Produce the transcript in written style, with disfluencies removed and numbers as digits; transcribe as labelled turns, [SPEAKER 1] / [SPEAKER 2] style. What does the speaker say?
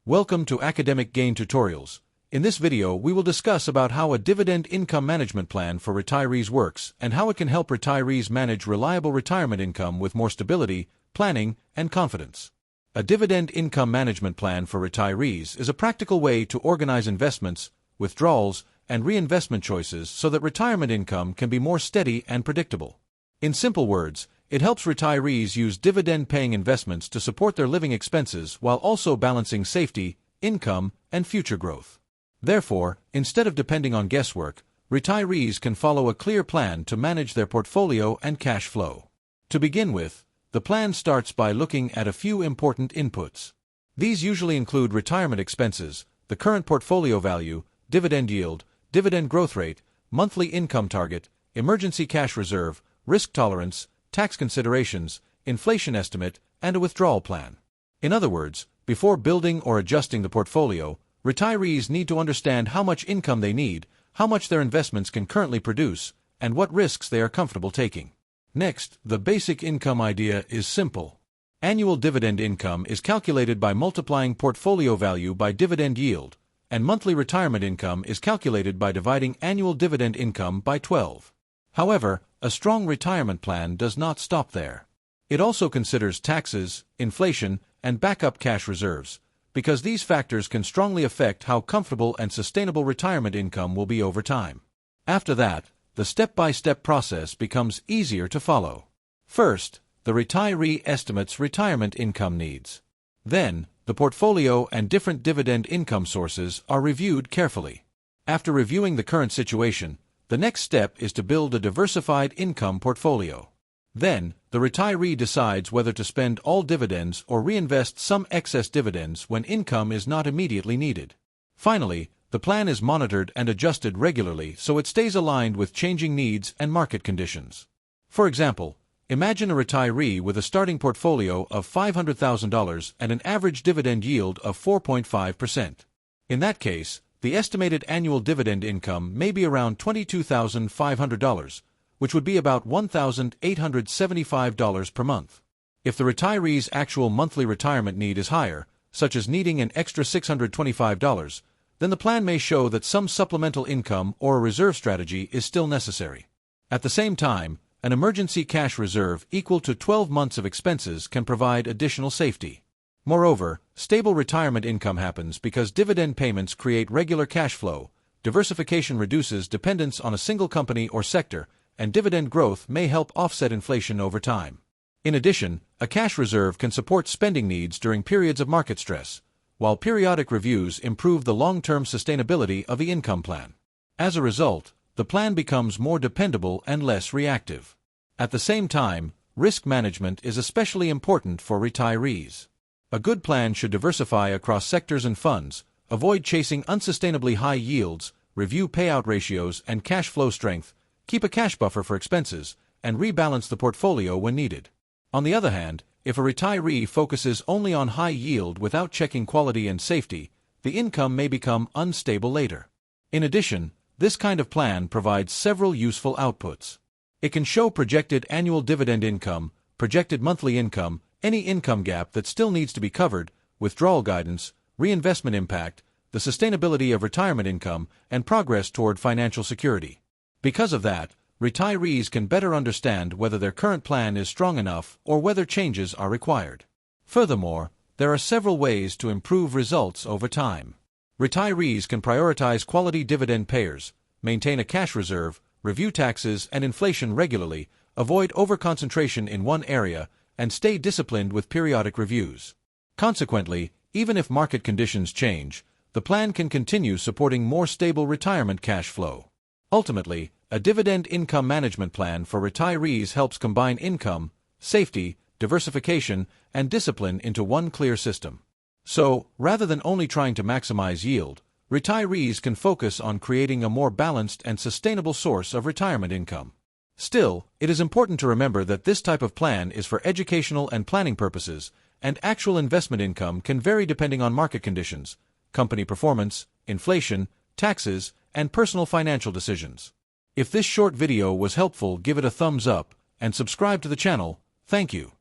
[SPEAKER 1] Welcome to Academic Gain Tutorials. In this video, we will discuss about how a dividend income management plan for retirees works and how it can help retirees manage reliable retirement income with more stability, planning, and confidence. A dividend income management plan for retirees is a practical way to organize investments, withdrawals, and reinvestment choices so that retirement income can be more steady and predictable. In simple words, it helps retirees use dividend-paying investments to support their living expenses while also balancing safety, income, and future growth. Therefore, instead of depending on guesswork, retirees can follow a clear plan to manage their portfolio and cash flow. To begin with, the plan starts by looking at a few important inputs. These usually include retirement expenses, the current portfolio value, dividend yield, dividend growth rate, monthly income target, emergency cash reserve, risk tolerance, tax considerations, inflation estimate, and a withdrawal plan. In other words, before building or adjusting the portfolio, retirees need to understand how much income they need, how much their investments can currently produce, and what risks they are comfortable taking. Next, the basic income idea is simple. Annual dividend income is calculated by multiplying portfolio value by dividend yield, and monthly retirement income is calculated by dividing annual dividend income by 12. However, a strong retirement plan does not stop there. It also considers taxes, inflation, and backup cash reserves, because these factors can strongly affect how comfortable and sustainable retirement income will be over time. After that, the step-by-step process becomes easier to follow. First, the retiree estimates retirement income needs. Then, the portfolio and different dividend income sources are reviewed carefully. After reviewing the current situation, the next step is to build a diversified income portfolio. Then, the retiree decides whether to spend all dividends or reinvest some excess dividends when income is not immediately needed. Finally, the plan is monitored and adjusted regularly so it stays aligned with changing needs and market conditions. For example, imagine a retiree with a starting portfolio of $500,000 and an average dividend yield of 4.5%. In that case, the estimated annual dividend income may be around $22,500, which would be about $1,875 per month. If the retiree's actual monthly retirement need is higher, such as needing an extra $625, then the plan may show that some supplemental income or a reserve strategy is still necessary. At the same time, an emergency cash reserve equal to 12 months of expenses can provide additional safety. Moreover, stable retirement income happens because dividend payments create regular cash flow, diversification reduces dependence on a single company or sector, and dividend growth may help offset inflation over time. In addition, a cash reserve can support spending needs during periods of market stress, while periodic reviews improve the long-term sustainability of the income plan. As a result, the plan becomes more dependable and less reactive. At the same time, risk management is especially important for retirees. A good plan should diversify across sectors and funds, avoid chasing unsustainably high yields, review payout ratios and cash flow strength, keep a cash buffer for expenses, and rebalance the portfolio when needed. On the other hand, if a retiree focuses only on high yield without checking quality and safety, the income may become unstable later. In addition, this kind of plan provides several useful outputs. It can show projected annual dividend income, projected monthly income, any income gap that still needs to be covered, withdrawal guidance, reinvestment impact, the sustainability of retirement income, and progress toward financial security. Because of that, retirees can better understand whether their current plan is strong enough or whether changes are required. Furthermore, there are several ways to improve results over time. Retirees can prioritize quality dividend payers, maintain a cash reserve, review taxes and inflation regularly, avoid overconcentration in one area, and stay disciplined with periodic reviews. Consequently, even if market conditions change, the plan can continue supporting more stable retirement cash flow. Ultimately, a dividend income management plan for retirees helps combine income, safety, diversification, and discipline into one clear system. So, rather than only trying to maximize yield, retirees can focus on creating a more balanced and sustainable source of retirement income. Still, it is important to remember that this type of plan is for educational and planning purposes, and actual investment income can vary depending on market conditions, company performance, inflation, taxes, and personal financial decisions. If this short video was helpful, give it a thumbs up, and subscribe to the channel. Thank you.